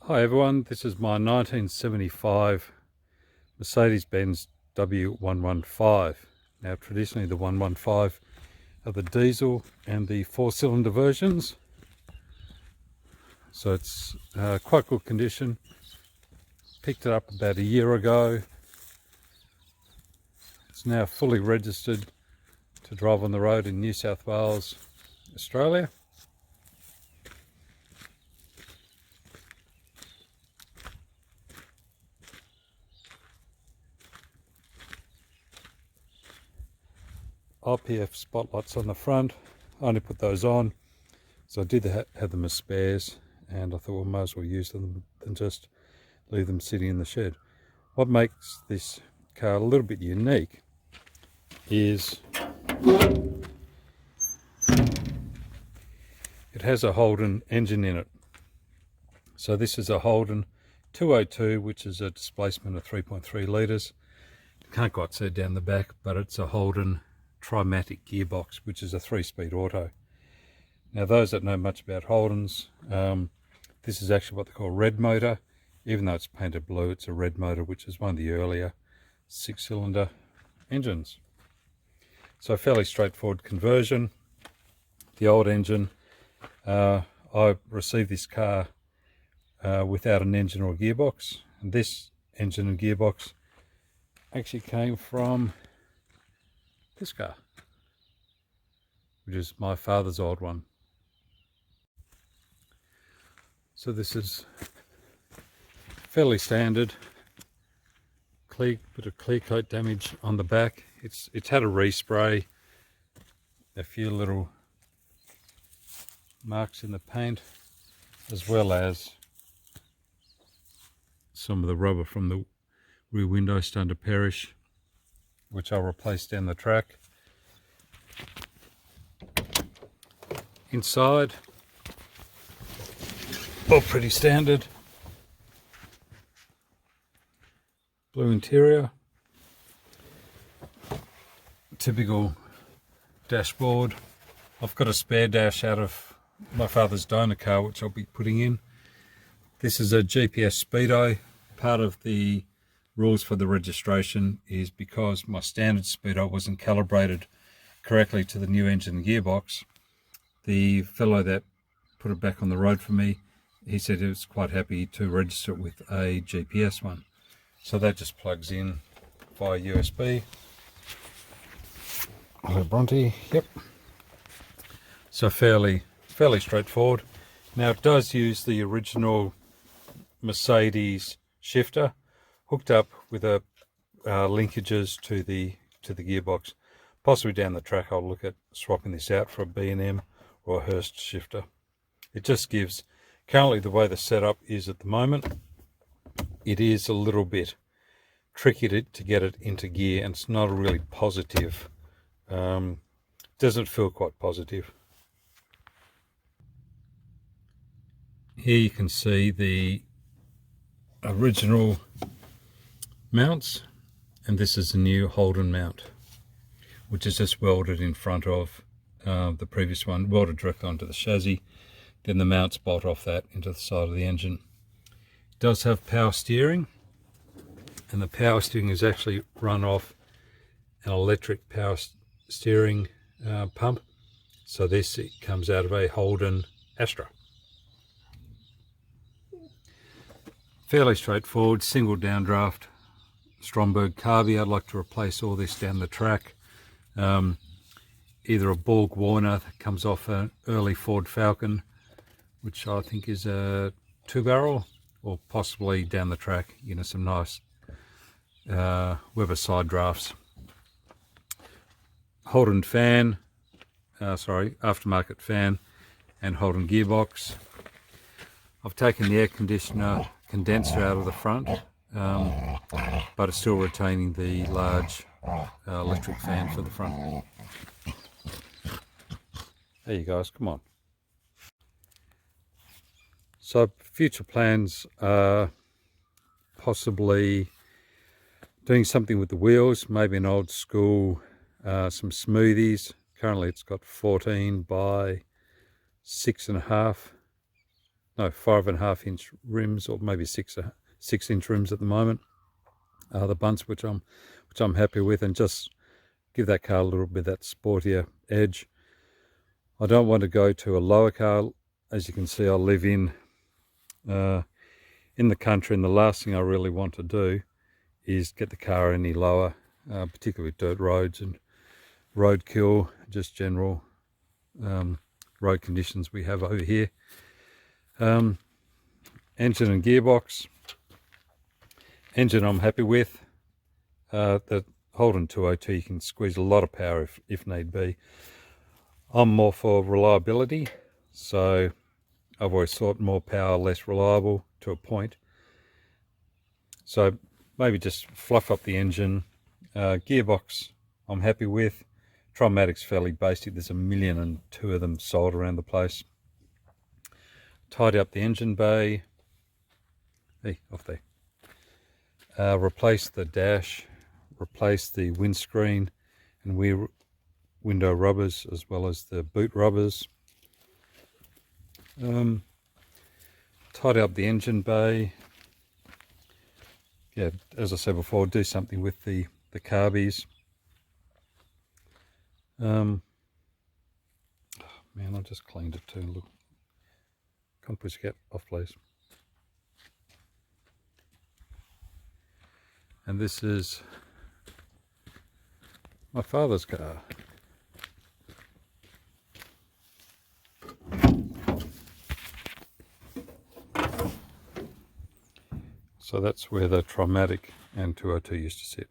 Hi everyone, this is my 1975 Mercedes W115. Now traditionally the 115 are the diesel and the 4-cylinder versions, so it's quite good condition. Picked it up about a year ago. It's now fully registered to drive on the road in New South Wales, Australia. IPF spotlights on the front. I only put those on, so I did have them as spares, and I thought, well, might as well use them than just leave them sitting in the shed. What makes this car a little bit unique is it has a Holden engine in it. So this is a Holden 202, which is a displacement of 3.3 litres. Can't quite see it down the back, but it's a Holden Trimatic gearbox, which is a 3-speed auto. Now those that know much about Holdens, this is actually what they call red motor. Even though it's painted blue, it's a red motor, which is one of the earlier 6-cylinder engines. So fairly straightforward conversion. The old engine, I received this car without an engine or a gearbox, and this engine and gearbox actually came from this car, which is my father's old one. So this is fairly standard. Bit of clear coat damage on the back. It's had a respray, a few little marks in the paint, as well as some of the rubber from the rear window starting to perish, which I'll replace down the track. Inside, all pretty standard. Blue interior, typical dashboard. I've got a spare dash out of my father's donor car, which I'll be putting in. This is a GPS speedo. Part of the rules for the registration is because my standard speedo wasn't calibrated correctly to the new engine and gearbox. The fellow that put it back on the road for me, he said he was quite happy to register it with a GPS one. So that just plugs in via USB. Hello Bronte, yep. So fairly straightforward. Now it does use the original Mercedes shifter, hooked up with a linkages to the gearbox. Possibly down the track I'll look at swapping this out for a B&M or a Hurst shifter. It just gives, currently the way the setup is at the moment, it is a little bit tricky to get it into gear, and it's not a really positive, doesn't feel quite positive. Here you can see the original mounts, and this is a new Holden mount, which is just welded in front of the previous one, welded directly onto the chassis. Then the mounts bolt off that into the side of the engine. It does have power steering, and the power steering is actually run off an electric power steering pump. So this, it comes out of a Holden Astra. Fairly straightforward, single downdraft Stromberg carby. I'd like to replace all this down the track. Either a Borg Warner that comes off an early Ford Falcon, which I think is a 2-barrel, or possibly down the track, you know, some nice Weber side drafts. Holden fan, aftermarket fan, and Holden gearbox. I've taken the air conditioner condenser out of the front, but it's still retaining the large electric fan for the front. There you guys, come on. So future plans are possibly doing something with the wheels, maybe an old school, some smoothies. Currently it's got 14 by 6.5 no, 5.5-inch rims, or maybe 6-inch rims at the moment. The bunts, which I'm happy with, and just give that car a little bit of that sportier edge. I don't want to go to a lower car. As you can see, I live in the country, and the last thing I really want to do is get the car any lower, particularly dirt roads and roadkill, just general road conditions we have over here. Engine and gearbox. Engine I'm happy with. The Holden 202, you can squeeze a lot of power if need be. I'm more for reliability, so I've always thought more power, less reliable to a point. So maybe just fluff up the engine. Gearbox I'm happy with. Trimatic's fairly basic. There's 1,000,002 of them sold around the place. Tidy up the engine bay. Hey, off there. Replace the dash, replace the windscreen and rear window rubbers, as well as the boot rubbers. Tidy up the engine bay. Yeah, as I said before, do something with the carbies. Oh man, I just cleaned it too. Look, can't push it off, please. And this is my father's car. So that's where the Trimatic and 202 used to sit.